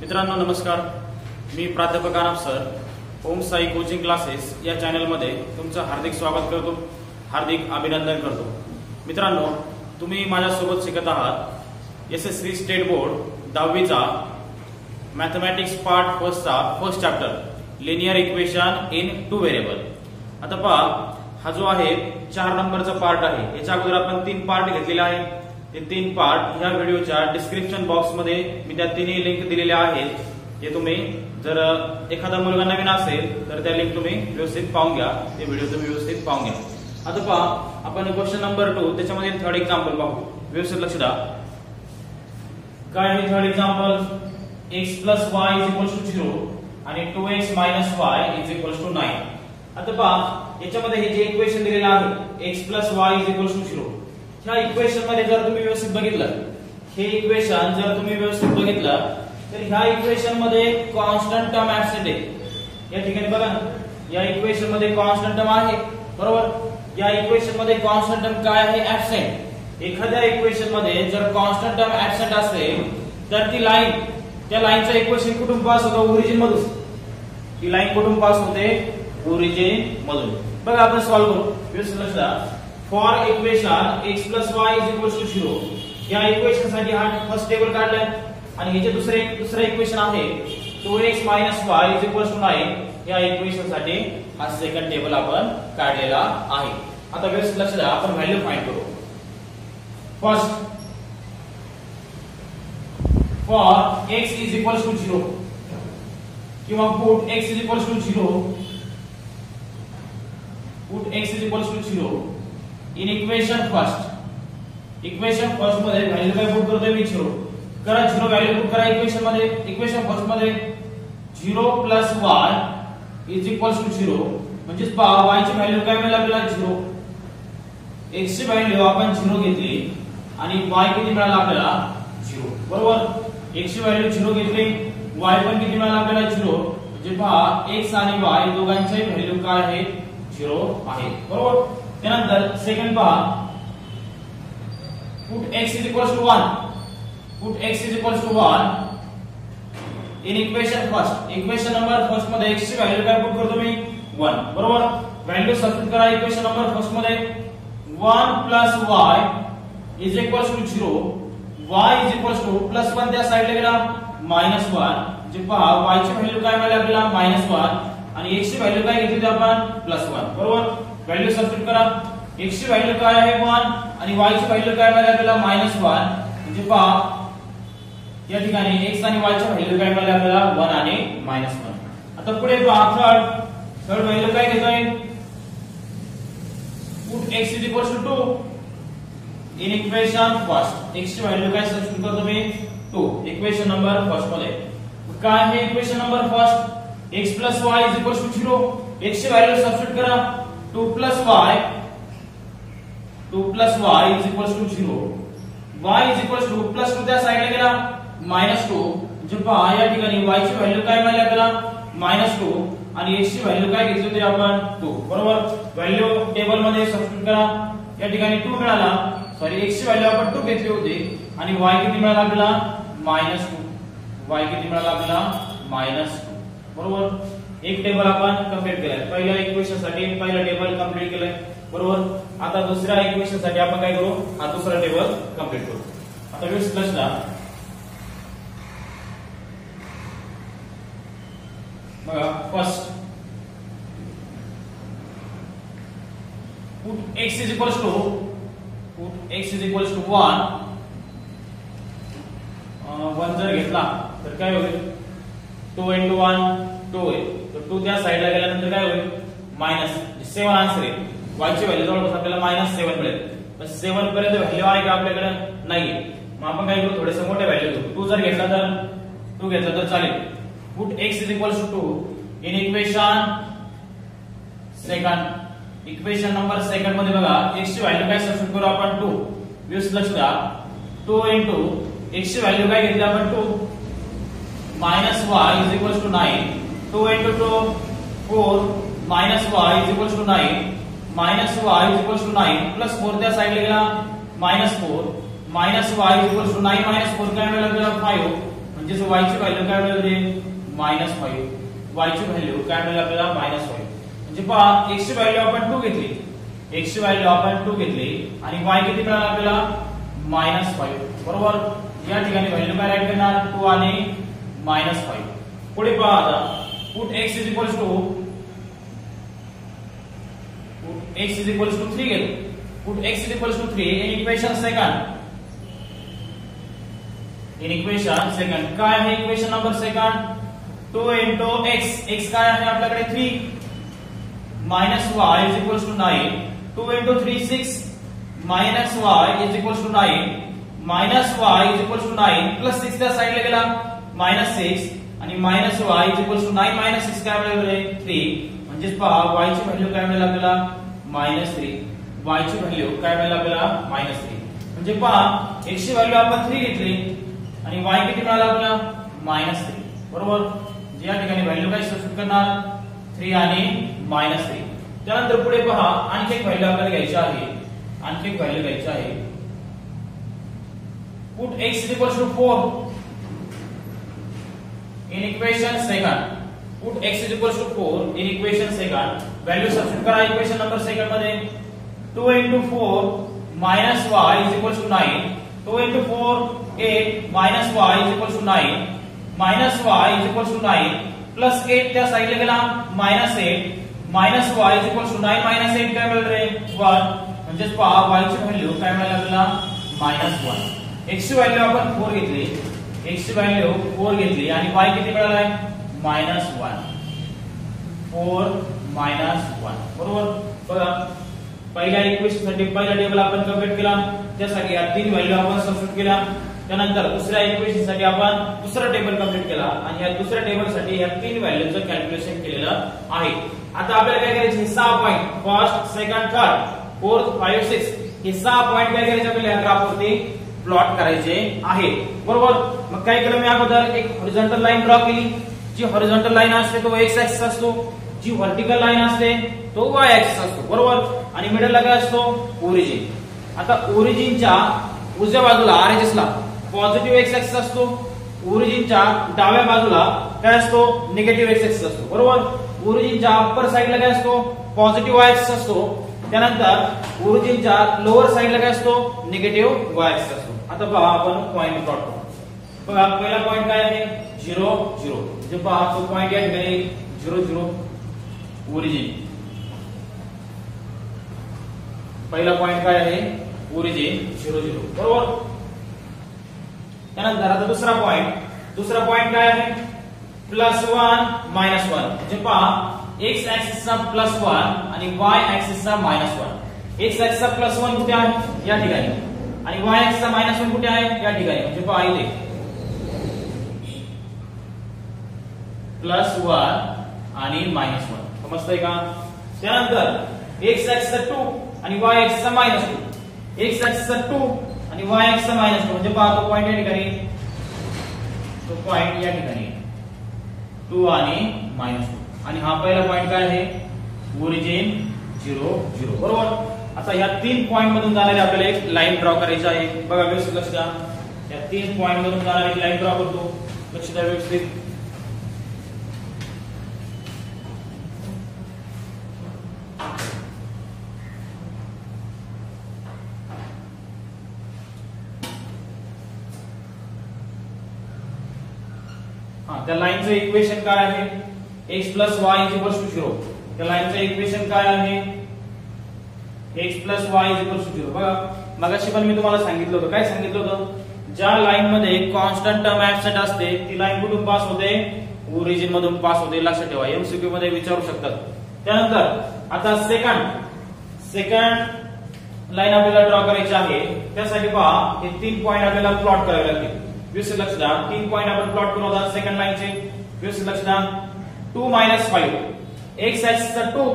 मित्रांनो नमस्कार, मी प्राध्यापक आनप सर ओम साई कोचिंग क्लासेस या चॅनलमध्ये तुमचं हार्दिक स्वागत करतो, हार्दिक अभिनंदन करतो। मित्रांनो, तुम्ही माझ्यासोबत शिकत आहात एसएससी स्टेट बोर्ड 10वीचा मॅथमॅटिक्स पार्ट फर्स्टचा first chapter linear equation in two variable. आता पहा, हा जो आहे 4 नंबरचा पार्ट आहे। याच्या अगोदर आपण 3 पार्ट घेतलेले आहे। ते 3 पार्ट ह्या व्हिडिओच्या डिस्क्रिप्शन बॉक्स मध्ये मी त्या तिन्ही लिंक दिलेल्या आहेत। ते तुम्ही जर एखादा मुलगा नवीन असेल तर त्या लिंक तुम्ही व्यवस्थित पाहून घ्या, ते व्हिडिओ तुम्ही व्यवस्थित पाहून घ्या। आता पहा, आपण क्वेश्चन नंबर 2 त्याच्यामध्ये थर्ड एक्झाम्पल पाहू। व्यवस्थित लक्ष द्या। काय आहे थर्ड एक्झाम्पल? x + y = 0 आणि 2x - y = 9। आता पहा, याच्यामध्ये हे जे इक्वेशन दिलेलं आहे x + y = 0, ह्या इक्वेशन मध्ये जर तुम्ही व्यवस्थित बघितलं, हे इक्वेशन जर तुम्ही व्यवस्थित बघितलं तर ह्या इक्वेशन मध्ये कॉन्स्टंट टर्म ऍब्सेंट आहे। या ठिकाणी बघा ना, या इक्वेशन मध्ये कॉन्स्टंट टर्म आहे, बरोबर? या इक्वेशन मध्ये कॉन्स्टंट टर्म काय आहे? ऍब्सेंट। एखाद्या इक्वेशन मध्ये जर कॉन्स्टंट टर्म ऍब्सेंट असेल तर ती लाईन, त्या लाईनचं इक्वेशन कुठून पास होतं? ओरिजिन मधून। ती लाईन कुठून पास होते? ओरिजिन मधून। बघा, आपण सॉल्व्ह करू। व्यवस्थित लक्ष द्या। फॉर इक्वेशन x + y = 0, या इक्वेशन साठी हा फर्स्ट टेबल काढलाय आणि याचे दुसरे इक्वेशन आहे 2x - y = 9, या इक्वेशन साठी हा सेकंड टेबल आपण काढलेला आहे। आता व्यवस्थित लक्ष द्या, आपण व्हॅल्यू फाइंड करू। फर्स्ट, फॉर x = 0 किंवा put x = 0, put x = 0 in equation first. Equation first मध्ये व्हॅल्यू काय पुट करतोय मी? 0 करा। 0 व्हॅल्यू पुट करा इक्वेशन मध्ये। इक्वेशन फर्स्ट मध्ये 0 + y = 0, म्हणजे y ची व्हॅल्यू काय मिळाली आपल्याला? 0। x ची व्हॅल्यू आपण 0 घेतली आणि y किती मिळाला आपल्याला? 0, बरोबर? x ची व्हॅल्यू 0 घेतली, y पण किती मिळाला आपल्याला? 0, म्हणजे पहा x आणि y दोघांची व्हॅल्यू काय आहे? 0 आहे, बरोबर? त्यानंतर सेकंड पहा, put x = 1, put x = 1 in equation first. Equation number first मध्ये x ची व्हॅल्यू काय पुट करतो मी? 1, बरोबर? व्हॅल्यू सबस्टिट्यूट करा इक्वेशन नंबर फर्स्ट मध्ये। 1 + y = 0, y +1 त्या साइडला गेला -1, जे पहा y ची व्हॅल्यू काय मिळाली आपल्याला? -1 आणि x ची व्हॅल्यू काय घेतली होती आपण? +1, बरोबर? व्हॅल्यू सबस्टिट्यूट करा। x ची व्हॅल्यू काय आहे? 1 आणि y ची व्हॅल्यू काय मिळाली आपल्याला? -1, म्हणजे पहा या ठिकाणी x आणि y ची व्हॅल्यू काय मिळाली आपल्याला? 1 आणि -1। आता पुढे पहा, थर्ड व्हॅल्यू काय घेतोय? Put x = 2 in equation first. x ची व्हॅल्यू काय सबस्टिट्यूट करतो मी? 2 इक्वेशन नंबर फर्स्ट मध्ये। काय आहे equation number first? x + y = 0, x ची व्हॅल्यू सबस्टिट्यूट करा। 2 + y = 0, y +2 त्या साइडला गेला -2, म्हणजे पहा या ठिकाणी y ची व्हॅल्यू काय मिळाली आपल्याला? -2 आणि x ची व्हॅल्यू काय घेतली होती आपण? 2, बरोबर? व्हॅल्यू टेबल मध्ये सबस्टिट्यूट करा। या ठिकाणी 2 मिळाला, सॉरी x ची व्हॅल्यू आपण 2 घेतली होती आणि y किती मिळाला आपल्याला? -2, y किती मिळाला आपल्याला? -2, बरोबर? एक टेबल आपण कंप्लीट केलाय। पहिल्या इक्वेशन साठी पहिलं टेबल कंप्लीट केलंय, बरोबर? आता दुसऱ्या इक्वेशन साठी आपण काय करू? हा दुसरा टेबल कंप्लीट करू। आता व्यवस्थित लक्ष द्या। बघा, फर्स्ट पुट x = 1 जर घेतला तर काय होईल? 2 × 1 2 होईल, तर 2 त्या साइडला गेल्यानंतर काय होईल? -7 आन्सर आहे। y ची व्हॅल्यू जवळपास आपल्याला -7 मिळेल, पण 7 पर्यंत व्हॅल्यू आहे का आपल्याकडे? नाहीये। मग आपण काय करू? थोडेसे मोठे व्हॅल्यू घेऊ। 2 जर घेतला तर 2 घेतला तर चालेल। Put x = 2 in equation second. Equation number second मध्ये बघा, x ची व्हॅल्यू काय सबस्टिट्यूट करू आपण? 2। व्यवस्थित लक्ष द्या। 2 × x ची व्हॅल्यू काय घेतली आपण? 2 -y = 9, 2 × 2 4 -y = 9, -y = 9 प्लस 4 त्या साइडला गेला -4, -y = 9 -4 काय मिळालं आपल्याला? 5, म्हणजेच y ची व्हॅल्यू काय मिळेल रे -5. y ची व्हॅल्यू काय मिळेल आपल्याला -5. म्हणजे पहा x ची व्हॅल्यू आपण 2 घेतली, x ची व्हॅल्यू आपण 2 घेतली आणि y किती मिळाला आपल्याला -5. बरोबर. या ठिकाणी व्हॅल्यू काय राईट करणार 2 आणि -5. पुढे पहा आता पुट x = 3 घेतो. Put x = 3 in equation second. In equation second काय आहे equation number second 2 into x. x काय आहे आपल्याकडे 3 minus y is equals to 9. 2 into 3 6 minus y is equals to 9 minus y is equals to 9 plus 6 त्या साइडला गेला -6 आणि minus y is equals to 9 minus 6 काय मिळेल रे 3. म्हणजे पहा y ची व्हॅल्यू काय मिळेल आपल्याला -3. y ची व्हॅल्यू काय मिळेल आपल्याला -3. म्हणजे पहा x ची व्हॅल्यू आपण 3 घेतली आणि y किती मिळाला आपल्याला -3. बरोबर. या ठिकाणी व्हॅल्यू काय सबस्टिट्यूट करणार 3 आणि -3. त्यानंतर पुढे पहा आणखी एक व्हॅल्यू आपल्याला घ्यायची आहे. आणखी एक व्हॅल्यू घ्यायची आहे. Put x = 4 in equation second. Put x = 4 in equation second. Value substitute करा इक्वेशन नंबर सेकंड मध्ये 2 into 4 minus y is equals to 9. 2 into 4 8 minus y is equals to 9 minus y is equals to 9 plus 8 त्या साइडला गेला -8 minus y is equals to 9 minus 8 काय मिळेल रे 1. म्हणजे पहा y ची व्हॅल्यू काय मिळेल आपल्याला -1. x ची व्हॅल्यू आपण 4 घेतली, x ची व्हॅल्यू 4 घेतली आणि y किती मिळाला आहे -1. 4 -1. बरोबर. बघा पहिल्या इक्वेशन साठी पहिला टेबल आपण कंप्लीट केला, त्यासाठी या तीन व्हॅल्यू आपण सबस्टिट्यूट केला. त्यानंतर दुसऱ्या इक्वेशन साठी आपण दुसरा टेबल कंप्लीट केला आणि या दुसऱ्या टेबल साठी या तीन व्हॅल्यूचं कॅल्क्युलेशन केलेलं आहे. आता आपल्याला काय करायचे 6 point first second third fourth 5 6 हे 6 पॉइंट काय करायचे आपल्याला या ग्राफवरती प्लॉट करायचे आहे. बरोबर. मग काय केलं मी अगोदर एक हॉरिझॉन्टल लाईन ड्रॉ केली. जी हॉरिझॉन्टल लाईन असते तो x ऍक्सिस असतो, जी व्हर्टिकल लाईन असते तो y ऍक्सिस असतो. बरोबर. आणि मिडलला काय असतो ओरिजिन. आता ओरिजिनच्या उजव्या बाजूला RHS ला पॉझिटिव्ह x ऍक्सिस असतो, ओरिजिनच्या डाव्या बाजूला काय असतो निगेटिव्ह x ऍक्सिस असतो. बरोबर. ओरिजिनच्या अप्पर साइडला काय असतो पॉझिटिव्ह y ऍक्सिस असतो. त्यानंतर ओरिजिनच्या लोअर साइडला काय असतो निगेटिव्ह y ऍक्सिस असतो. आता पहा आपण पॉइंट प्लॉट करू. बघा पहिला पॉइंट काय आहे 0 0. म्हणजे पहा तो पॉइंट या ठिकाणी 0 0 ओरिजिन. पहिला पॉइंट काय आहे ओरिजिन 0 0. बरोबर. त्यानंतर आता दुसरा पॉइंट काय आहे +1 -1. म्हणजे पहा x ऍक्सिसचा +1 आणि y ऍक्सिसचा -1. x ऍक्सिसचा +1 कुठे आहे या ठिकाणी आणि y ऍक्सिसचा -1 कुठे आहे या ठिकाणी. म्हणजे पहा इथे +1 आणि -1 समजतंय का. त्यानंतर x ऍक्सिसचा 2 आणि y ऍक्सिसचा -2. x ऍक्सिसचा 2 आणि y ऍक्सिसचा -2 म्हणजे पहा तो पॉइंट या ठिकाणी 2 आणि -2. आणि हा पहिला पॉइंट काय आहे ओरिजिन 0 0. बरोबर. आता या तीन पॉइंट मधून जाणारी आपल्याला एक लाईन ड्रॉ करायची आहे. बघा व्यवस्थित लक्ष द्या. या तीन पॉइंट मधून जाणारी एक लाईन ड्रॉ करतो. लक्ष द्या व्यवस्थित. त्या लाईनचं इक्वेशन काय आहे x + y = 0. त्या लाईनचं इक्वेशन काय आहे x + y = 0. बघा मगाशी पण मी तुम्हाला सांगितलं होतं. काय सांगितलं होतं ज्या लाईन मध्ये कॉन्स्टंट टर्म ऍबसेंट असते ती लाईन कुठून पास होते ओरिजिन मधून पास होते. लक्षात ठेवा एमसीक्यू मध्ये विचारू शकतात. त्यानंतर आता सेकंड लाईन आपल्याला ड्रॉ करायची आहे. त्यासाठी पहा हे तीन पॉइंट आपल्याला प्लॉट करावे लागतील. व्यवस्थित लक्ष द्या. 3 पॉइंट आपण प्लॉट करू आता सेकंड लाईनचे. व्यवस्थित लक्ष द्या. 2 - 5 x ऍक्सिसचा 2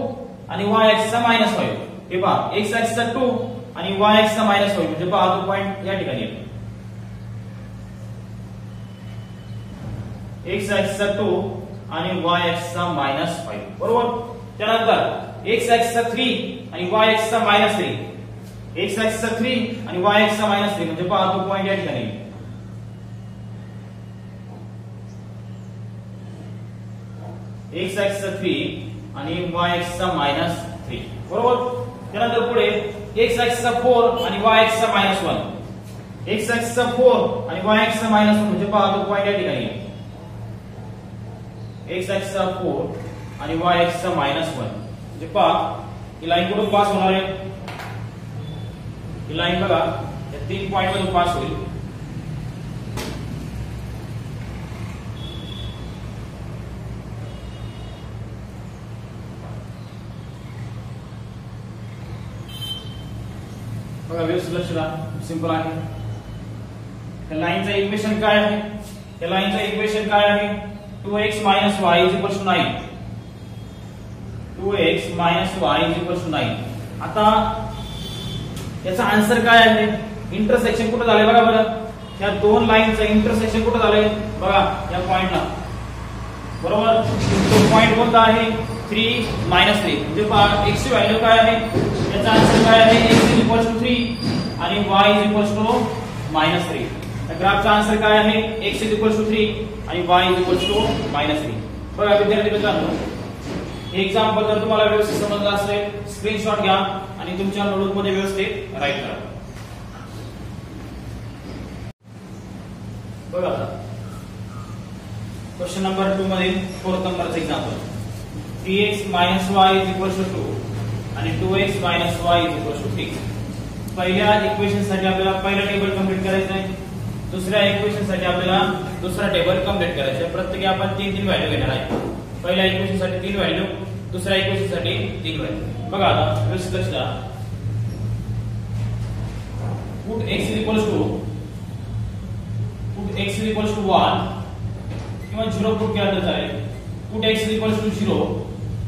आणि y ऍक्सिसचा -5. हे पहा x ऍक्सिसचा 2 आणि y ऍक्सिसचा -5 म्हणजे पहा तो पॉइंट या ठिकाणी आहे. x ऍक्सिसचा 2 आणि y ऍक्सिसचा -5. बरोबर. त्यानंतर x ऍक्सिसचा 3 आणि y ऍक्सिसचा -3. x ऍक्सिसचा 3 आणि y ऍक्सिसचा -3 म्हणजे पहा तो पॉइंट या ठिकाणी x चा 3 आणि y चा -3 बरोबर. त्यानंतर पुढे x चा 4 आणि y चा -1 x चा 4 आणि y चा -1 म्हणजे पहा तो पॉइंट या ठिकाणी x चा 4 आणि y चा -1 म्हणजे पहा ही लाईन कुठून पास होणार आहे, ही लाईन बघा या 3 पॉइंट मधून पास होईल. बघा व्यवस्थित लक्ष द्या, सिंपल आहे. या लाईनचं इक्वेशन काय आहे, या लाईनचं इक्वेशन काय आहे 2x y 9 2x y 9. आता याचा आन्सर काय आहे, इंटरसेक्शन कुठे झालंय बघा बरं, या दोन लाईनचं इंटरसेक्शन कुठे झालंय बघा या पॉइंटला बरोबर. तो पॉइंट कोणता आहे 3 - 3 म्हणजे पहा x ची व्हॅल्यू काय आहे, याचा आन्सर काय आहे x 3 आणि y -3. त्या ग्राफचा आन्सर काय आहे x 3 आणि y -3. बघा विद्यार्थी मित्रांनो, हे एक्झाम्पल जर तुम्हाला व्यवस्थित समजलं असेल स्क्रीनशॉट घ्या आणि तुमच्या नोटबुक मध्ये व्यवस्थित राईट करा. बघा क्वेश्चन नंबर 2 मध्ये 4th नंबरचं एक्झाम्पल 3x - y 2 आणि 2x - y 3. पहिल्या इक्वेशन साठी आपल्याला पहिला टेबल कंप्लीट करायचा आहे, दुसऱ्या इक्वेशन साठी आपल्याला दुसरा टेबल कंप्लीट करायचा आहे. प्रत्येकी आपण 3 व्हॅल्यू घेणार आहे. पहिल्या इक्वेशन साठी 3 व्हॅल्यू, दुसऱ्या इक्वेशन साठी 3 व्हॅल्यू. बघा आता व्यवस्थित लक्ष द्या. पुट x इक्वल्स टू 1 किंवा 0 पुट केला तर चालेल. Put x equals to 0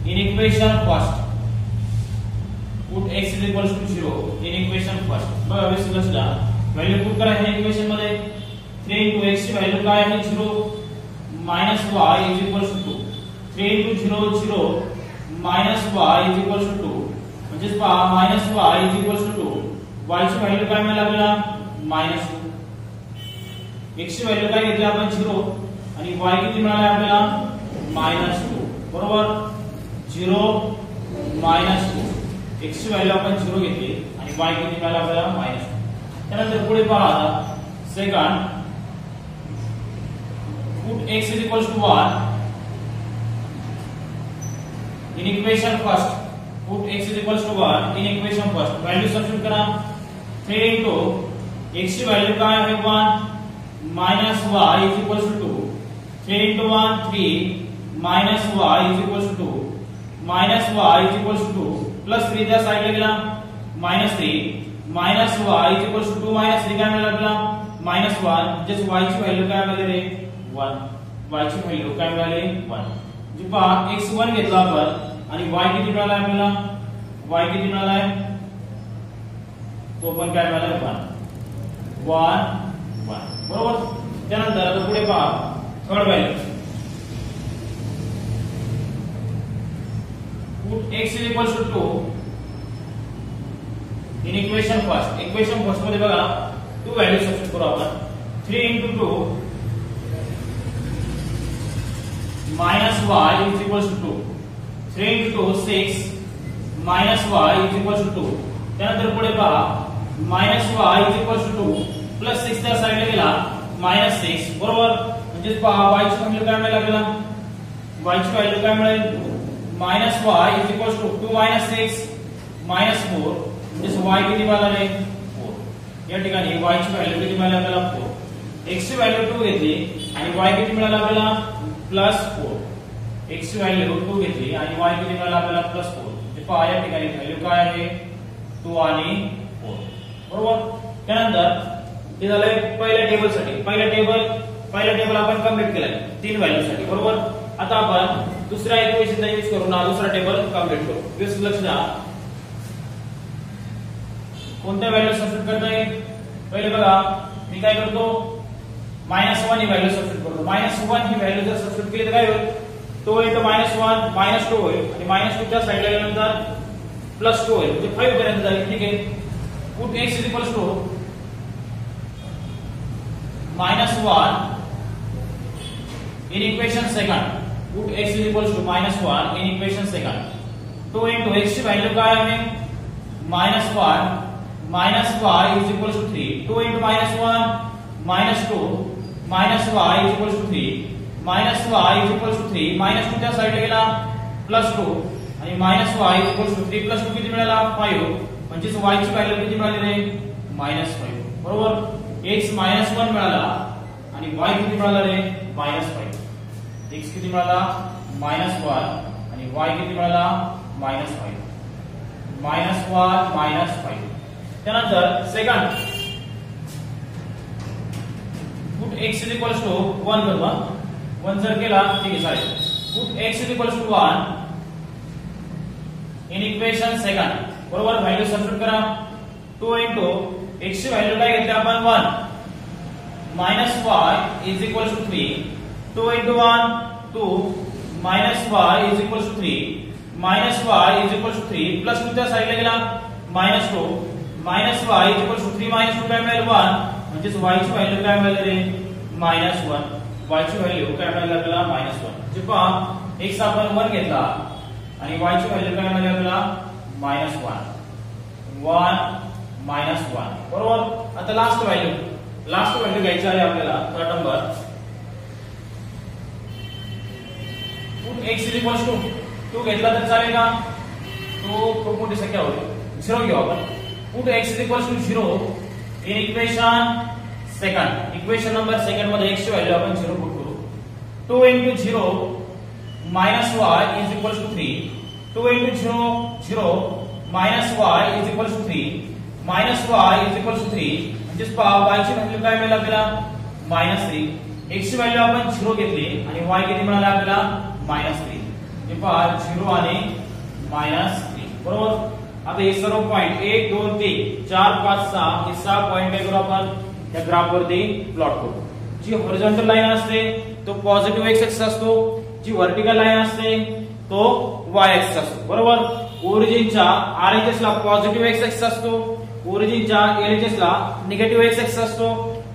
in equation first. Put x equals to 0 in equation first. बघा व्यवस्थित लक्ष द्या. व्हॅल्यू पुट करा ह्या इक्वेशन मध्ये. 3 x ची व्हॅल्यू काय आहे 0 y 2. 3 0 0 y 2 म्हणजे पहा y 2. y ची व्हॅल्यू काय मिळाली आपल्याला -2. x ची व्हॅल्यू काय घेतली आपण 0 आणि y किती मिळाले आपल्याला -2 बरोबर. 0 -2 x ची व्हॅल्यू आपण 0 घेतली आणि y किती मिळाले आपल्याला -2. त्यानंतर पुढे पहा आता second put x 1 in equation first. Put x 1 in equation first. Value substitute करा. 3 x ची व्हॅल्यू काय आहे 1 y 2. 3 1 3 y 2 y 2 प्लस 3 त्या साइडला गेला -3 y 2 -3 काय मिळालं आपल्याला -1 म्हणजे y ची व्हॅल्यू काय मिळाली रे 1. y ची व्हॅल्यू काय मिळाली 1. म्हणजे पहा x1 घेतला आपण आणि y किती मिळाला आपल्याला y किती मिळाला आहे तो पण काय मिळाला 1 बरोबर. त्यानंतर आता पुढे पहा third value put x 2 in equation first. Equation first मध्ये बघा 2 व्हॅल्यू सबस्टिट्यूट करू आपण. 3 * 2 -y 2. 3 * 2 6 y 2. त्यानंतर पुढे पहा y 2 प्लस 6 त्या साइडला गेला -6 बरोबर. म्हणजे पहा y ची व्हॅल्यू काय मिळाली आपल्याला y ची व्हॅल्यू काय मिळेल -y 2 6 -4 म्हणजे y किती मिळाले 4. या ठिकाणी y ची व्हॅल्यू किती मिळाली आपल्याला 4. x ची व्हॅल्यू 2 घेतली आणि y किती मिळाला आपल्याला +4. x ची व्हॅल्यू 2 घेतली आणि y किती मिळाला आपल्याला +4. म्हणजे पहा या ठिकाणी व्हॅल्यू काय आहे 2 आणि 4 बरोबर. त्यानंतर हे झालंय पहिल्या टेबल साठी. पहिला टेबल आपण कंप्लीट केलाय 3 व्हॅल्यू साठी बरोबर. आता आपण दुसऱ्या इक्वेशनचा यूज करून हा दुसरा टेबल कंप्लीट करू. व्यवस्थित लक्ष द्या. कोणत्या व्हॅल्यू सबस्टिट्यूट करता येईल पहिले बघा मी काय करतो -1 ही व्हॅल्यू सबस्टिट्यूट करतो. -1 ही व्हॅल्यू जर सबस्टिट्यूट केली तर काय होईल 2 * -1 -2 होईल आणि -2 च्या साइडला गेल्यानंतर +2 होईल म्हणजे 5 पर्यंत जाईल. ठीक आहे. Put x -1 in equation second. Put x is equals to -1 in equation second 2 into x ची व्हॅल्यू काय आहे -1 minus y is equals to 3 2 into -1 -2 minus y is equals to 3 minus y is equals to 3 -2 त्या साइडला गेला +2 आणि -y is equals to 3 +2 किती मिळाला 5 म्हणजे y ची व्हॅल्यू किती मिळाली रे -5 बरोबर x -1 मिळाला आणि y किती मिळाला रे -5 x किती मिळाला -1 आणि y किती मिळाला -5 -1 -5 त्यानंतर second put x is equals to 1 बरोबर 1 जर केला ठीक आहे चालेल put x is equals to 1 in equation second बरोबर व्हॅल्यू सबस्टिट्यूट करा 2 into x ची व्हॅल्यू काय घेतली आपण 1 y is equals to 3 2 into 1 2 y is equals to 3 y is equals to 3 plus 2 त्या साइडला गेला -2 minus y is equals to 3 minus 2 काय मिळेल 1 म्हणजे y ची व्हॅल्यू काय मिळेल रे -1 y ची व्हॅल्यू काय मिळेल आपल्याला -1 जे पहा x आपण 1 घेतला आणि y ची व्हॅल्यू काय मिळेल आपल्याला -1 बरोबर आता लास्ट व्हॅल्यू घ्यायची आहे आपल्याला third number put x is equals to 2 घेतला तर चालेल का तो खूप मोठी संख्या होईल 0 घेऊ आपण put x is equals to 0 in equation second equation number second मध्ये x ची व्हॅल्यू आपण 0 पुट करू 2 into 0 minus y is equals to 3 2 into 0 minus y is equals to 3 minus y is equals to 3 म्हणजे पहा y ची value काय मिळेल आपल्याला -3 x ची व्हॅल्यू आपण 0 घेतली आणि y किती मिळाला आपल्याला -3 म्हणजे पहा 0 आणि -3 बरोबर आता हे सर्व पॉइंट 1 2 3 4 5 6 हे 6 पॉइंट काय करू आपण या ग्राफ वरती प्लॉट करू जी हॉरिझॉन्टल लाईन असते तो पॉझिटिव्ह x एक्सिस असतो जी व्हर्टिकल लाईन असते तो y एक्सिस असतो बरोबर ओरिजिनच्या RHS ला पॉझिटिव्ह x एक्सिस असतो ओरिजिनच्या LHS ला निगेटिव्ह x एक्सिस असतो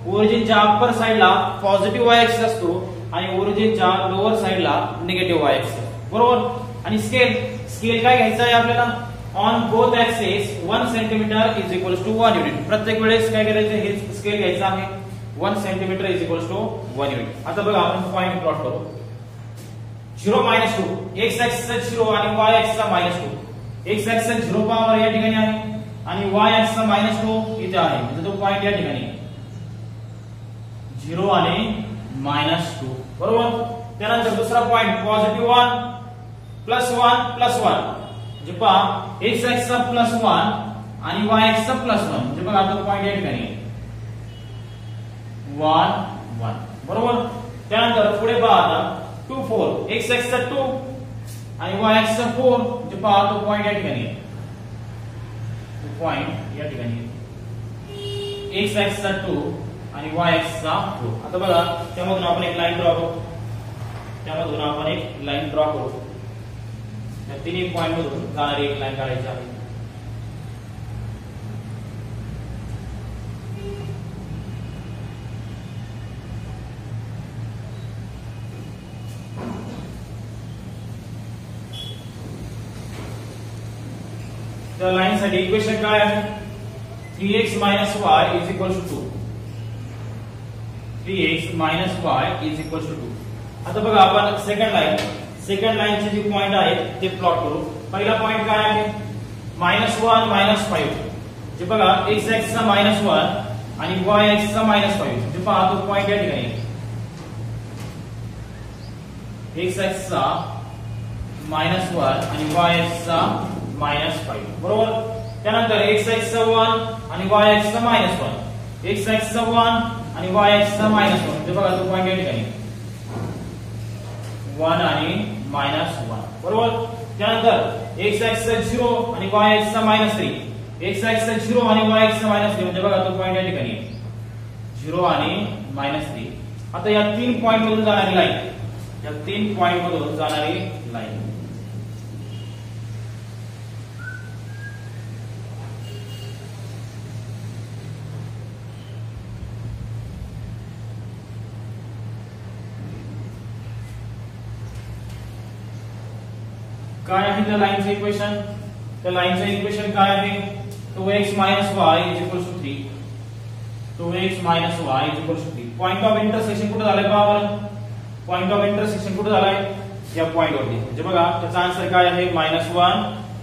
ओरिजिनच्या अप्पर साइडला पॉझिटिव्ह y एक्सिस असतो आणि ओरिजिनच्या लोअर साइडला निगेटिव्ह y एक्सिस बरोबर आणि स्केल काय घ्यायचा आहे आपल्याला on both axes 1 cm is equals to 1 unit प्रत्येक वेळेस काय करायचं हे स्केल घ्यायचा आहे 1 cm is equals to 1 unit आता बघा आपण पॉइंट प्लॉट करू 0 -2 x axis 0 आणि y axis -2 x axis 0 power या ठिकाणी आहे आणि y axis -2 इथे आहे म्हणजे तो पॉइंट या ठिकाणी 0 आणि -2 बरोबर त्यानंतर दुसरा पॉइंट पॉझिटिव्ह 1 +1 जे पहा x axis +1 आणि y axis +1 म्हणजे बघा आता पॉइंट या ठिकाणी 1 1 बरोबर त्यानंतर पुढे पहा आता 2 4 x axis 2 आणि y axis 4 म्हणजे पहा तो पॉइंट या ठिकाणी x axis 2 आणि y axis 4 आता बघा त्यामधून आपण एक लाईन ड्रॉ करू या तिन्ही पॉइंट मधून जाणारी एक लाईन काढायची आहे त्या लाईन साठी इक्वेशन काय आहे 3x y is equals to 2 3x y is equals to 2 आता बघा आपण सेकंड लाईनचे जे पॉइंट आहेत ते प्लॉट करू पहिला पॉइंट काय आहे -1 -5 जे बघा x axis चा -1 आणि y axis चा -5 जे पहा तो पॉइंट या ठिकाणी x axis चा -1 आणि y axis चा -5 बरोबर त्यानंतर x axis चा 1 आणि y axis चा -1 x axis चा 1 आणि y axis चा -1 जे बघा तो पॉइंट या ठिकाणी 1 आणि -1 बरोबर त्यानंतर x axis 0 आणि y axis -3 x axis 0 आणि y axis -3 म्हणजे बघा तो पॉइंट या ठिकाणी 0 आणि -3 आता या तीन पॉइंट मधून जाणारी लाईन काय आहे त्या लाईनचं इक्वेशन? त्या लाईनचं इक्वेशन काय आहे? 2x - y = 3. 2x - y = 3. Point of intersection कुठे झालंय पहा बरं. पॉइंट ऑफ इंटरसेक्शन कुठे झालाय? या पॉइंट वरती. म्हणजे बघा त्याचा आन्सर काय आहे? -1,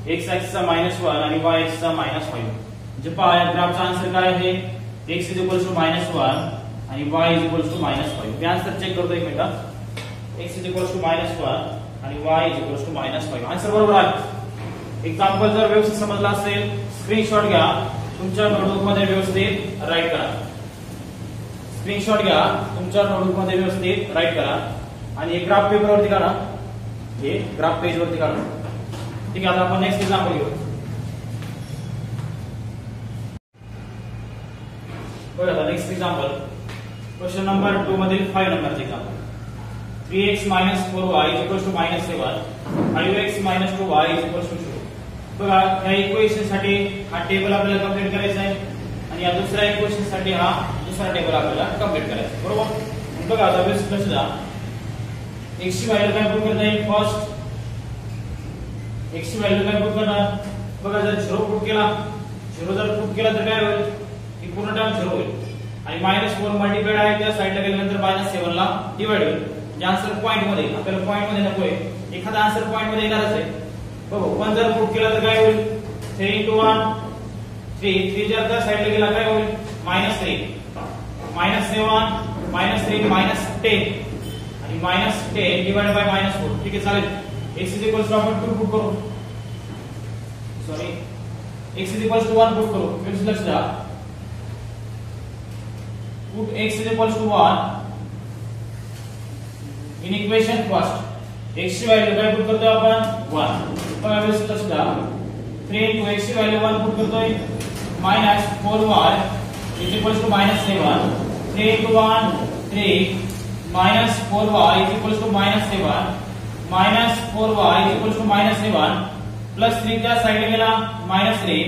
x ऍक्सिसचा -1 आणि y ऍक्सिसचा -5. म्हणजे पहा या ग्राफचा आन्सर काय आहे? x -1 आणि y -5. मी आन्सर चेक करतो एक मिनिट. x -1 आणि y -5. आन्सर बरोबर आहे. एक्झाम्पल जर व्यवस्थित समजला असेल स्क्रीनशॉट घ्या, तुमच्या नोटबुक मध्ये व्यवस्थित राईट करा. स्क्रीनशॉट घ्या, तुमच्या नोटबुक मध्ये व्यवस्थित राईट करा आणि एक ग्राफ पेपर वरती काढा. हे ग्राफ पेज वरती काढा. ठीक आहे, आता आपण नेक्स्ट एक्झाम्पल घेऊ. बघा नेक्स्ट एक्झाम्पल क्वेश्चन नंबर 2 मधील 5 नंबरचे example. 3x - 4y = -7, 5x - 2y = 2. बघा या इक्वेशन साठी हा टेबल आपल्याला कंप्लीट करायचा आहे आणि या दुसऱ्या इक्वेशन साठी हा दुसरा टेबल आपल्याला कंप्लीट करायचा आहे. बरोबर. बघा आता बेसिक कसं जा x ची व्हॅल्यू काय पुट करता येईल? फर्स्ट x ची व्हॅल्यू काय पुट करणार? बघा जर 0 पुट केला, 0 जर पुट केला तर काय होईल? ही पूर्ण टर्म 0 होईल आणि -4 मल्टिप्लाइड आहे त्या साइडला गेल्यानंतर -7 ला डिवाइड होईल. म्हणजे आन्सर पॉइंट मध्ये, आपल्याला पॉइंट मध्ये नकोय, एखादा आन्सर पॉइंट मध्ये येणारच आहे. बघू 1 जर पुट केला तर काय होईल? 3 × 1 3. 3 जर त्या साइडला गेला काय होईल? -3 -7 -3 -10 आणि -10 डिवाइड बाय -4. ठीक आहे, चालेल. x आपण 2 पुट करू. सॉरी, x 1 पुट करू. व्यवस्थित लक्ष द्या. Put x 1 in equation first. x ची व्हॅल्यू काय पुट करतोय आपण? 1. बघा व्यवस्थित लक्ष द्या. 3 × x ची व्हॅल्यू 1 पुट करतोय. -4y = -7. 3 × 1 3 -4y = -7 -4y = -7 प्लस 3 त्या साइडला गेला -3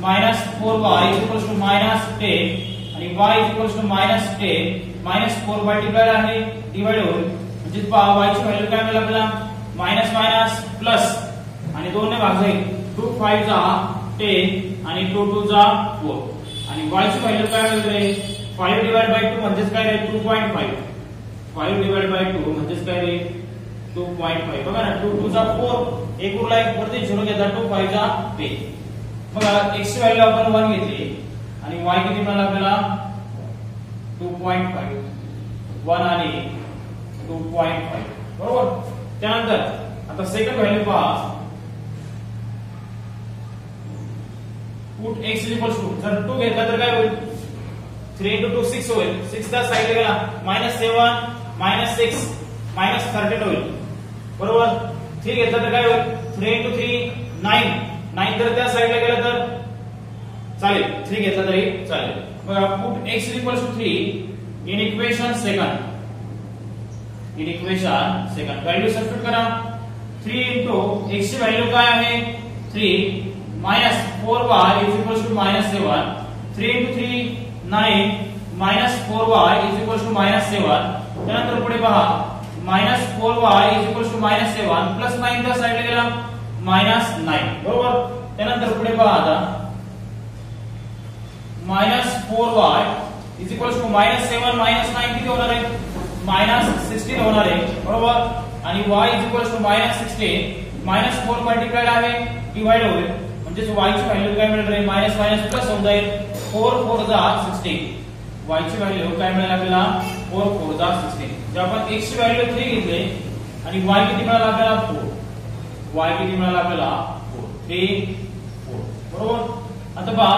-4y = -10 आणि y = -10 -4 मल्टिप्लाइड आहे डिवाइड होईल. म्हणजे पहा y ची व्हॅल्यू काय मिळेल आपल्याला? मायनस प्लस आणि 2 ने भाग जाईल. 2 5 जा 10 आणि 2 2 जा 4 आणि y ची व्हॅल्यू काय मिळेल रे? 5 डिवाइड बाय 2 म्हणजेच काय रे? 2.5. 5 डिवाइड बाय 2 म्हणजेच काय रे? 2.5. बघा ना, 2 2 जा 4, एक उरला, एक वरती 0 घेतला, 2 5 जा 10. बघा x ची व्हॅल्यू आपण 1 घेतली आणि y किती मिळाला आपल्याला? 2.5. 1 आणि 2.5. बरोबर. त्यानंतर आता सेकंड व्हॅल्यू पहा. पुट x = जर 2 घेतला तर काय होईल? 3 × 2 6 होईल. 6 त्या साइडला गेला -7 -6 -13 होईल. बरोबर. 3 घेतला तर काय होईल? 3 × 3 9 9 तर त्या साइडला गेला तर चालेल. 3 घेतला तरी चालेल. बघा put x = 3 in equation second. In equation second value substitute करा. 3 × x ची व्हॅल्यू काय आहे? 3 -4y = -7. 3 × 3 9 -4y = -7. त्यानंतर पुढे पहा -4y = -7 प्लस 9 त्या साइडला गेला -9. बरोबर. त्यानंतर पुढे पहा आता -4y = -7 -9 किती होणार आहे? -16 होणार आहे. बरोबर. आणि y = -16 -4 मल्टिप्लाइड आहे डिवाइड होईल. म्हणजे y ची व्हॅल्यू काय मिळेल रे? मायनस प्लस होऊन जाईल. 4 4 जा 16. y ची व्हॅल्यू काय मिळेल आपल्याला? 4 4 जा 16. जर आपण x ची व्हॅल्यू 3 घेतली आणि y किती मिळाला आपल्याला? 4. y किती मिळाला आपल्याला? 4. 3 4. बरोबर. आता पहा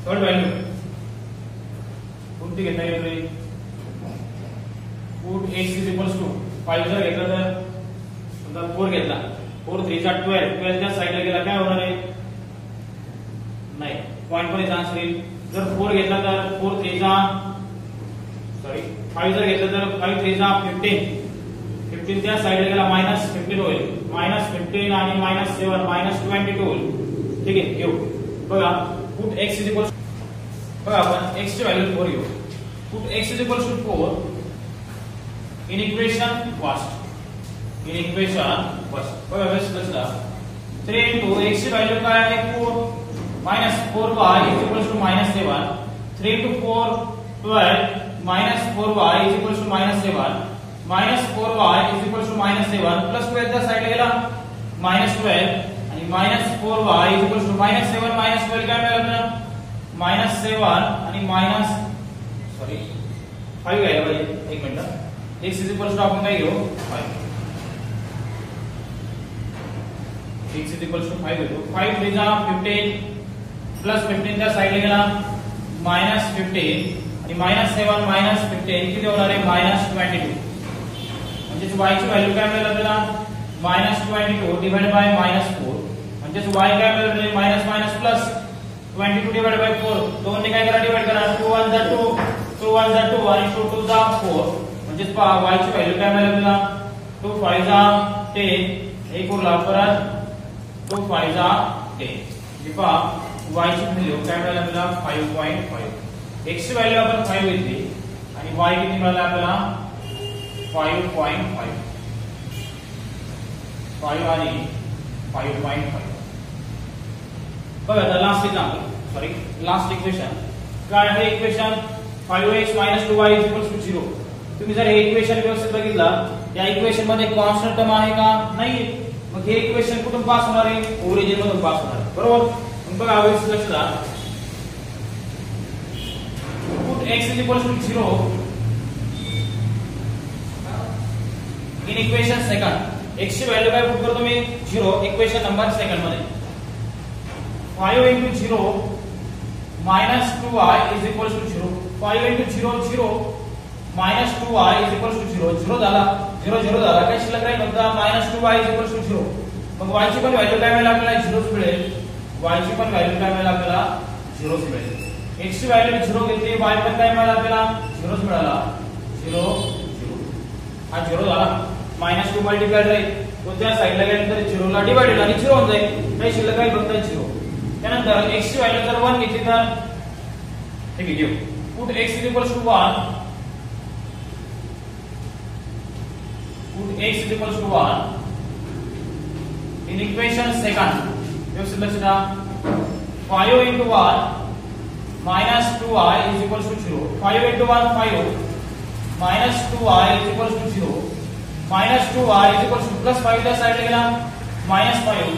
थर्ड व्हॅल्यू कोणती घेता येईल रे? पुट x = 5 जर घेतला तर समजा 4 घेतला, 4 3 जा 12. 12 त्या साइडला गेला काय होणार आहे? नाही, पॉइंट मध्ये आन्सर येईल. जर 4 घेतला तर 4 3 जा 5 जर घेतला तर 5 3 जा 15. 15 त्या साइडला गेला -15 होईल. -15 आणि -7 -22 होईल. ठीक आहे, घेऊ. बघा पुट x = बघा आपण x ची व्हॅल्यू 4 घेऊ. Put x = 4 in equation first. In equation first बघा व्यवस्थित 3 into x ची व्हॅल्यू काय आहे 4 minus 4y is equals to minus 7 3 into 4 12 minus 4y is equals to minus 7 minus 4y is equals to minus 7 plus 12 त्या साइडला गेला minus 12 आणि minus 4y is equals to minus 7 minus 12 काय मिळालं आपल्याला minus 7 आणि minus 5 घ्यायला पाहिजे एक minute x is equals to आपण काय घेऊ 5 x is equals to 5 घेतो 5 3 जा 15 प्लस 15 त्या साइडला गेला minus 15 आणि minus 7 minus 15 किती होणार आहे minus 22 म्हणजे y ची व्हॅल्यू काय मिळेल आपल्याला minus 22 डिवाइडेड बाय minus 4 म्हणजे y काय मिळेल minus minus plus 22 divided by 4 दोन ने काय करा डिवाइड करा 2 1 जा 2 2 1 जा 2 आणि 2 2 जा 4 म्हणजे y ची व्हॅल्यू काय मिळेल आपल्याला 2 5 जा 10 एक उरला परत 2 5 जा 10 म्हणजे y ची व्हॅल्यू काय मिळाली आपल्याला 5.5 x ची व्हॅल्यू आपण 5 घेतली आणि y किती मिळाला आपल्याला 5.5 5 आणि 5.5 बघा आता लास्ट इक्वेशन काय आहे इक्वेशन 5x 2y 0 तुम्ही जर हे इक्वेशन व्यवस्थित बघितलं या इक्वेशन मध्ये कॉन्स्टंट टर्म आहे का नाही मग हे इक्वेशन कुठून पास होणार आहे ओरिजिन मधून पास होणार आहे बरोबर मग बघा व्यवस्थित लक्ष द्या put x is equals to 0 in equation second x ची व्हॅल्यू काय पुट करतो मी 0 इक्वेशन नंबर सेकंड मध्ये 5 into 0 minus 2y is equals to 0 5 into 0 0 minus 2y is equals to 0 0 झाला 0 0 झाला काय शिल्लक राहील फक्त minus 2y is equals to 0 मग y ची पण व्हॅल्यू काय मिळेल आपल्याला 0 मिळेल y ची पण व्हॅल्यू काय मिळेल आपल्याला 0 मिळेल x ची व्हॅल्यू 0 घेतली y पण काय मिळाला आपल्याला 0 मिळाला 0 0 हा 0 झाला -2 मल्टिप्लाइड राहील कोणत्या साइडला गेल्यानंतर 0 ला डिवाइडेड आणि 0 होऊन जाईल काही शिल्लक काय फक्त 0 त्यानंतर x ची व्हॅल्यू जर 1 घेतली तर ठीक आहे घेऊ put x is equals to 1 put x is equals to 1 in equation second व्यवस्थित लक्ष द्या 5 into 1 minus 2y is equals to 0 5 into 1 5 minus 2y is equals to 0 minus 2y is equals to plus 5 त्या साइडला गेला minus 5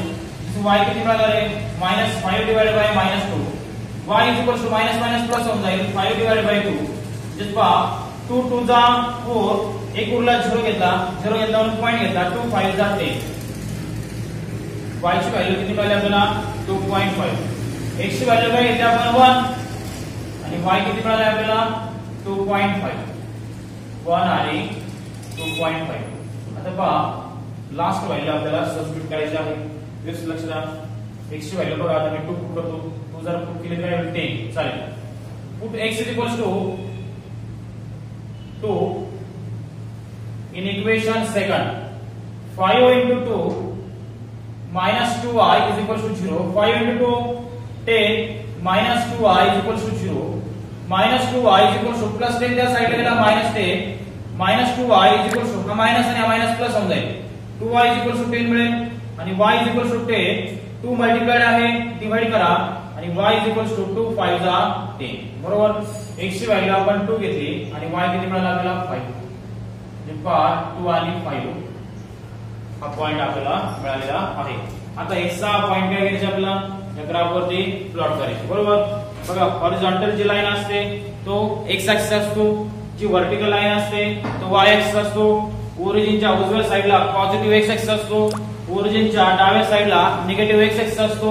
y किती मिळाला रे -5 divided by -2 y is equals to minus plus होऊन जाईल 5 डिवाइडेड बाय 2 म्हणजे पहा 2 2 जा 4 एक उरला 0 घेतला 0 घेतला म्हणून पॉइंट घेतला 2 5 जा 10 y ची व्हॅल्यू किती मिळाली आपल्याला 2.5 x ची व्हॅल्यू काय घेतली आपण 1 आणि y किती मिळाले आपल्याला 2.5 1 आणि 2.5 आता पहा लास्ट व्हॅल्यू आपल्याला सबस्टिट्यूट करायची आहे व्यवस्थित लक्ष द्या x ची व्हॅल्यू बघा आता मी 2 पुट करतो 2 जर पुट केले काय होईल 10 चालेल put x is equals to 2 in equation second 5 into 2 minus 2y is equals to 0 5 into 2 10 minus 2y is equals to 0 minus 2y is equals to plus 10 त्या साइडला गेला minus 10 minus 2y is equals to हा minus आणि हा minus plus होऊन जाईल 2y is equals to 10 मिळेल आणि y is equals to 10 2 multiplied आहे डिवाइड करा आणि y is equals to 2 5 जा 10 बरोबर x ची व्हॅल्यू आपण 2 घेतली आणि y किती मिळाला आपल्याला 5 म्हणजे 2 आणि 5 हा पॉइंट आपल्याला मिळालेला आहे आता x चा पॉइंट काय घ्यायचा आपल्याला या ग्राफ वरती प्लॉट करायचे बरोबर बघा हॉरिझॉन्टल जी लाईन असते तो x ऍक्सिस असतो जी व्हर्टिकल लाईन असते तो y ऍक्सिस असतो ओरिजिनच्या उजव्या साइडला पॉझिटिव्ह x ऍक्सिस असतो ओरिजिनच्या डाव्या साइडला निगेटिव्ह x ऍक्सिस असतो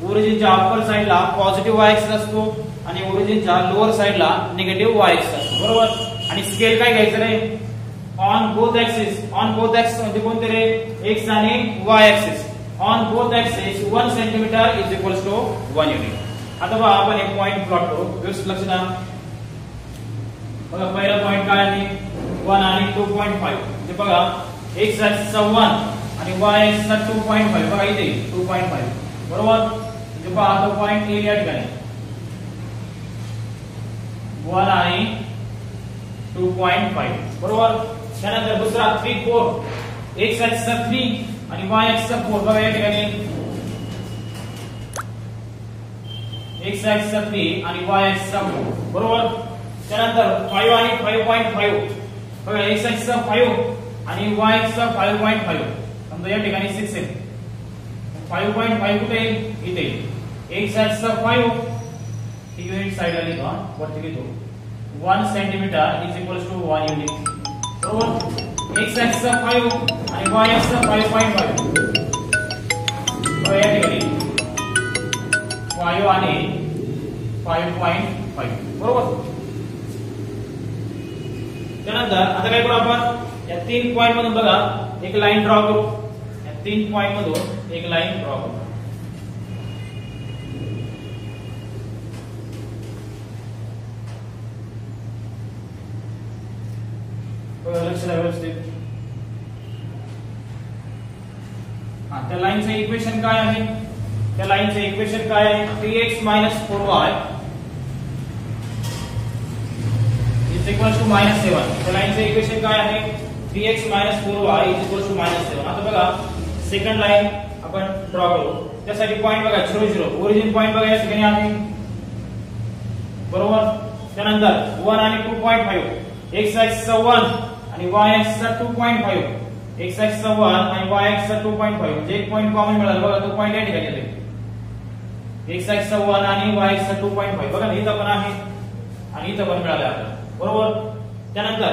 ओरिजिनच्या अप्पर साइडला पॉझिटिव्ह y ऍक्सिस असतो आणि ओरिजिनच्या लोअर साइडला निगेटिव्ह y ऍक्सिस असतो बरोबर आणि स्केल काय घ्यायचं रे ऑन बोथ ऍक्सिस म्हणजे कोणते रे x आणि y axis on both axis 1 centimetre is equals to 1 unit आता बघा आपण एक पॉइंट प्लॉट करू व्यवस्थित लक्ष द्या बघा पहिला पॉइंट काय आहे 1 आणि 2.5 म्हणजे बघा x ऍक्सिसचा 1 आणि y ऍक्सिसचा 2.5 बघा इथे 2.5 बरोबर म्हणजे पहा तो पॉइंट ए या ठिकाणी 1 आणि 2.5 बरोबर त्यानंतर दुसरा 3 4 x ऍक्सिसचा 3 आणि y ऍक्सिसचा 4 बघा या ठिकाणी x ऍक्सिसचा 3 आणि y ऍक्सिसचा 4 बरोबर. त्यानंतर 5 आणि 5.5 बघा x ऍक्सिसचा 5 आणि y ऍक्सिसचा 5.5 समजा या ठिकाणी 6 आहे. 5.5 कुठे येईल इथे x ऍक्सिसचा 5 ही युनिट साइडला लिहा वरती लिहितो 1 centimetre is equals to 1 unit बरोबर. x ऍक्सिसचा 5 आणि y ऍक्सिसचा 5.5 बघा या ठिकाणी 5 आणि 5.5 बरोबर. त्यानंतर आता काय करू आपण या 3 पॉइंट मधून बघा एक लाईन ड्रॉ करू. या 3 पॉइंट मधून एक लाईन ड्रॉ करू. लक्ष द्या व्यवस्थित. त्या लाईनचं इक्वेशन काय आहे? त्या लाईनचं इक्वेशन काय आहे? 3x 4y is equals to -7. त्या लाईनचं इक्वेशन काय आहे? 3x 4y is equals to -7. आता बघा सेकंड लाईन आपण ड्रॉ करू. त्यासाठी पॉइंट बघा 0 0 ओरिजिन पॉइंट बघा या ठिकाणी आहे बरोबर. त्यानंतर 1 आणि 2.5 x ऍक्सिसचा 1 आणि y ऍक्सिसचा 2.5 x ऍक्सिसचा 1 आणि y ऍक्सिसचा 2.5 म्हणजे एक पॉइंट कॉमन मिळाला बघा. तो पॉइंट या ठिकाणी येतो x ऍक्सिसचा 1 आणि y ऍक्सिसचा 2.5 बघा इथं पण आहे आणि इथं पण मिळालं आपल्याला बरोबर. त्यानंतर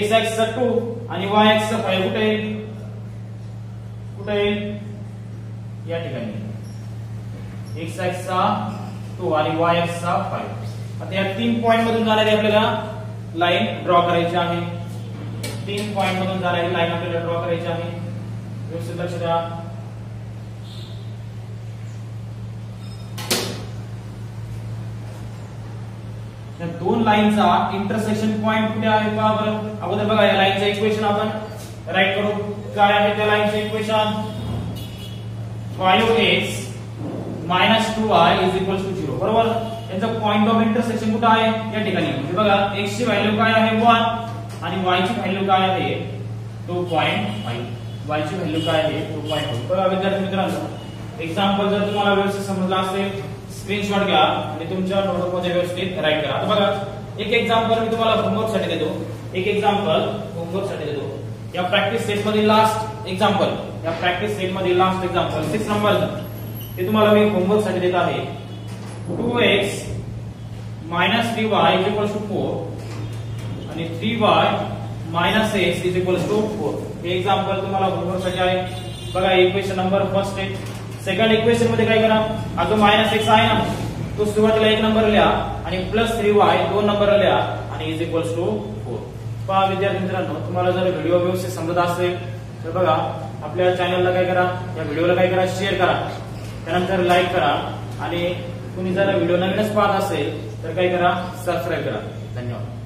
x ऍक्सिसचा 2 आणि y ऍक्सिसचा 5 कुठे आहे? कुठे आहे? या ठिकाणी x ऍक्सिसचा 2 आणि y ऍक्सिसचा 5. आता या 3 पॉइंट मधून जाणारी आपल्याला लाईन ड्रॉ करायची आहे. 3 पॉइंट मधून जाणारी लाईन आपल्याला ड्रॉ करायची आहे. व्यवस्थित लक्ष द्या. या दोन लाईनचा इंटरसेक्शन पॉइंट कुठे आहे पहा बरं. अगोदर बघा या लाईनचं इक्वेशन आपण राईट करू. काय आहे त्या लाईनचं equation? 5x 2y is equals to 0 बरोबर. यांचा पॉइंट ऑफ इंटरसेक्शन कुठे आहे? या ठिकाणी. म्हणजे बघा x ची व्हॅल्यू काय आहे 1 आणि y ची व्हॅल्यू काय आहे 2.5. y ची व्हॅल्यू काय आहे 2.5. बघा विद्यार्थी मित्रांनो एक्झाम्पल जर तुम्हाला व्यवस्थित समजला असेल स्क्रीनशॉट घ्या आणि तुमच्या नोटबुकमध्ये व्यवस्थित राईट करा. आता बघा एक एक्झाम्पल मी तुम्हाला होमवर्क साठी देतो. एक एक्झाम्पल होमवर्क साठी देतो. या प्रॅक्टिस सेट मधील लास्ट एक्झाम्पल 6 नंबर ते तुम्हाला मी होमवर्क साठी देत आहे. 2x 3y is equals to 4 आणि 3y x is equals to 4. हे एक्झाम्पल तुम्हाला होमवर्क साठी आहे. बघा इक्वेशन नंबर फर्स्ट आहे. सेकंड इक्वेशन मध्ये काय करा? हा जो -x आहे ना तो सुरुवातीला 1 नंबर लिहा आणि +3y 2 नंबर लिहा आणि इज इक्वल्स टू 4. पहा विद्यार्थी मित्रांनो तुम्हाला जर व्हिडिओ व्यवस्थित समजत असेल तर बघा आपल्या चॅनलला काय करा, या व्हिडिओला काय करा, शेअर करा, त्यानंतर लाईक करा आणि तुम्ही जर व्हिडिओ नवीनच पाहत असेल तर काय करा, सबस्क्राईब करा. धन्यवाद.